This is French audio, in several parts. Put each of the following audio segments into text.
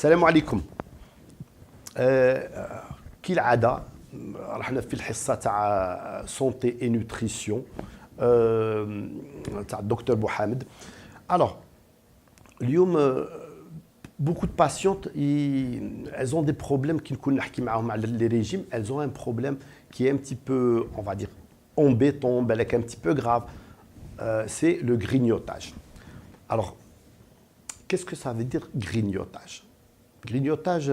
السلام عليكم. كالعاده رحنا في الحصه تاع سونتي اي نوتريسيون تاع الدكتور محمد. الوغ اليوم beaucoup de patientes elles ont des problèmes qui نكون نحكي معاهم على les régimes, elles ont un problème qui est un petit peu, on va dire, embêtant, un petit peu grave, c'est le grignotage. Alors, qu'est-ce que ça veut dire grignotage? Grignotage,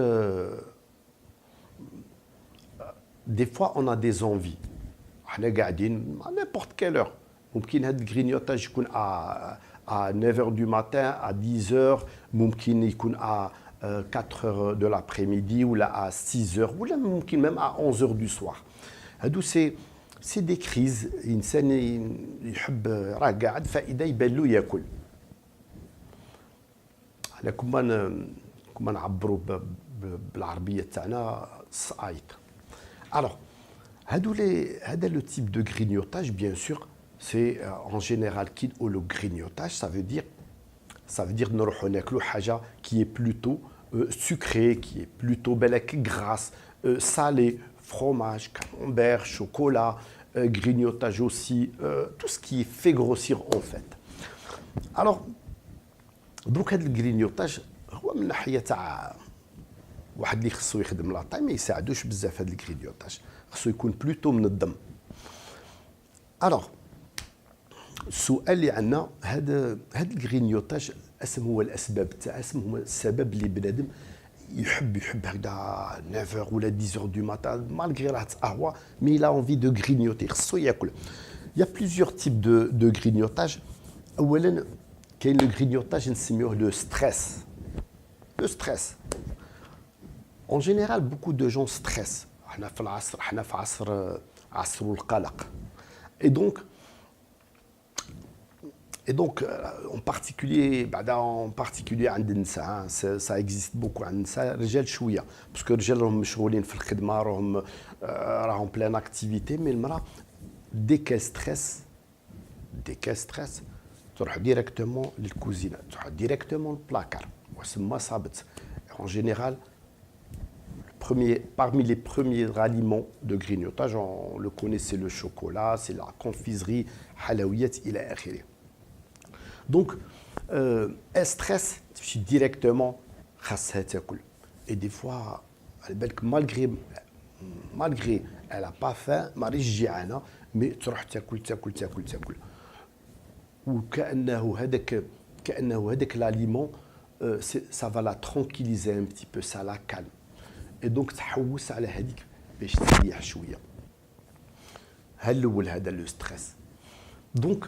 des fois on a des envies. On est قاعدين à n'importe quelle heure. ممكن هذا الجرينيوتاج يكون à 9h du matin, à 10h, ممكن يكون à 4h de l'après-midi ou là à 6h ou là ممكن même à 11h du soir. هادو c'est des crises. الانسان يحب راه قاعد فاذا يبان له ياكل. على كما نعبروا بالعربيه تاعنا الصايط. Alors, هذا le type de grignotage, bien sûr, c'est en général le grignotage, ça veut dire نروحوا ناكلوا حاجه qui est plutôt sucrée, qui est plutôt grasse, salée, fromage, camembert, chocolat, grignotage aussi, tout ce qui fait grossir en fait. Alors, donc هذا الجرينيوتاج هو من ناحيه تاع واحد اللي خصو يخدم لاطاي ما يساعدوش بزاف هذا الجرينيوتاج، خصو يكون بلوتو من الدم. الوغ السؤال اللي عندنا هذا الجرينيوتاج اسم هو الاسباب تاع اسم هو السبب اللي بنادم يحب هكذا 9h ولا 10h du matin مالغري راه تقهوى مي لا اونفي دو غرينيوتي خصو ياكل. يا بليزيور تيب دو غرينيوتاج. اولا كاين لو غرينيوتاج نسميوه لو ستريس. لو ستريس en général beaucoup de gens stressent. حنا في عصر القلق. Et donc en particulier عند النساء ça existe beaucoup عند النساء. الرجال شويه باسكو الرجال راهم مشغولين في الخدمه راهم بلان اكتيفيتي. مي المراه دي كال ستريس تروح ديريكتومون للكوزينه، تروح ديريكتومون للبلاكار وسما صابت. En général, parmi les premiers aliments de grignotage, on le connaît, c'est le chocolat, c'est la confiserie, halawiyat, ila akhiri. Donc, stress, directement, khasha takul. Et des fois, malgré elle n'a pas faim, mais تروح تاكل. وكأنه هذاك l'aliment, ça va la tranquilliser un petit peu, ça la calme. Et donc تحوس على هذيك باش تريح شويه. الاول هذا لو ستريس. دونك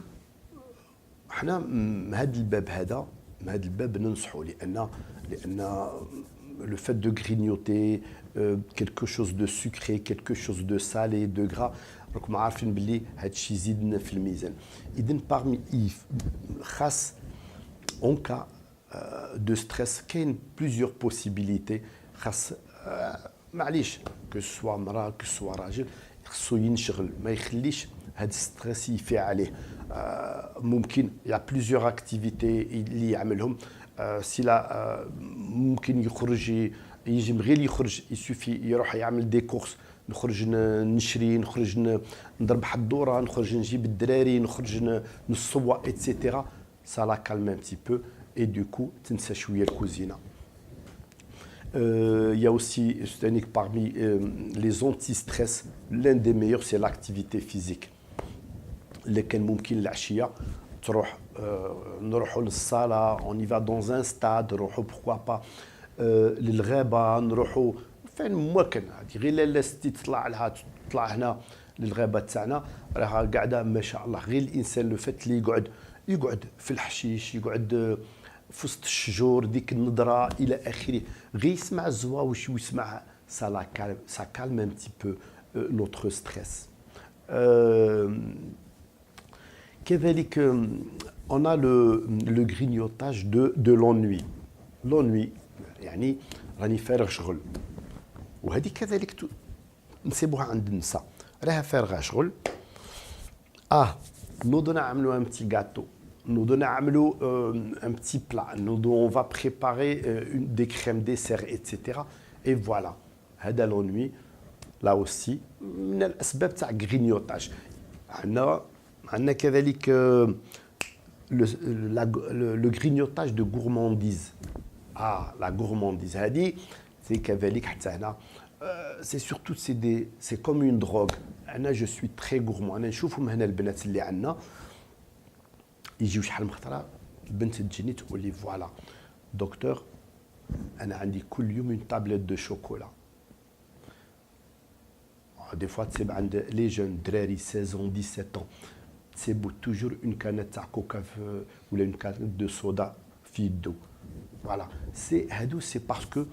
حنا من هذا الباب ننصحوا لان le fait de grignoter quelque chose de sucré, quelque chose de salé, de gras, راكم عارفين باللي هذا الشيء يزيدنا في الميزان. اذا parmi خاص en cas de stress كاين plusieurs possibilités. خاص معليش كو سوا مراه كو سوا راجل خصو ينشغل ما يخليش هاد الستريس يفي عليه. ممكن يا بليزيور اكتيفيتي اللي يعملهم. سيلا ممكن يخرج يجي غير يخرج يسوفي يروح يعمل دي كورس، نخرج نشري، نخرج نضرب واحد الدوره، نخرج نجيب الدراري، نخرج نصوا ايتترا. ça la calme un petit peu et du coup تنسى شويه الكوزينه. Il y a aussi, parmi les anti-stress, l'un des meilleurs, c'est l'activité physique. lesquels ممكن العشية تروح نروحوا للصالة, on y va dans un stade, نروحوا pourquoi pas للغابة, نروحوا فين ممكن. غير لالا ستي تطلع هنا للغابة تاعنا راها قاعدة ما شاء الله. غير الإنسان لو فات اللي يقعد في الحشيش, يقعد في وسط الشجور, ديك النضره الى اخره, غير يسمع الزواوش ويسمع ça calme un petit peu notre stress. كذلك on a le grignotage de l'ennui. L'ennui يعني راني فارغ شغل, وهذه كذلك نسيبوها عند النساء, راها فارغه شغل. نوض نعملوا ان بتي غاتو, nous donnons un petit plat, on va préparer des crèmes dessert, etc. Et voilà, هذا l'ennui, là aussi, من الأسباب تاع grignotage. عندنا كذلك le grignotage de gourmandise. Ah, la gourmandise, c'est كذلك حتى هنا c'est surtout c'est comme une drogue. Je suis très gourmand. انا نشوفهم هنا البنات اللي عندنا يجيو شحال من خطره البنت تجيني تقول لي فوالا دكتور انا عندي كل يوم une tablette de chocolat. Des fois تسيب عند لي جون دراري 16 ans 17 ans تسيبوا toujours une canette تاع كوكا ولا une canette de soda في يدو. Voilà, c'est parce que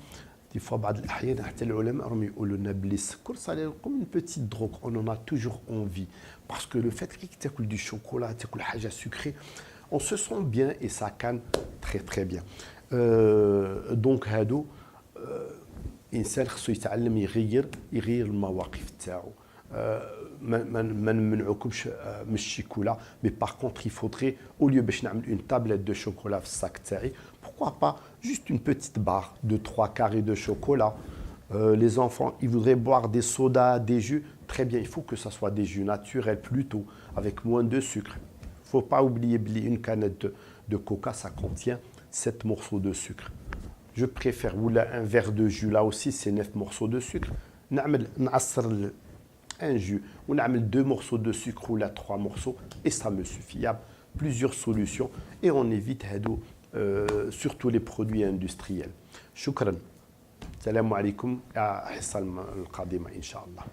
des fois بعض الأحيان حتى العلماء راهم يقولوا لنا بلي السكر صار comme une petite drogue, on en a toujours envie parce que le fait que تاكل du chocolat, تاكل حاجة sucrée, on se sent bien et ça calme très très bien. Donc هادو الإنسان خصو يتعلم يغير المواقف تاعو. ما نمنعوكمش من الشيكولا mais par contre il faudrait au lieu باش نعمل une tablette de chocolat في الصاك تاعي pourquoi pas juste une petite barre de 3 carrés de chocolat. Les enfants ils voudraient boire des sodas, des jus, très bien, il faut que ça soit des jus naturels plutôt avec moins de sucre. Faut pas oublier une canette de coca ça contient 7 morceaux de sucre. Je préfère un verre de jus là aussi c'est 9 morceaux de sucre. نعصر un jus, on a 2 morceaux de sucre ou 3 morceaux et ça me suffit. Il y a plusieurs solutions et on évite surtout les produits industriels. شكرا. السلام عليكم. الحصة القادمة إن شاء الله.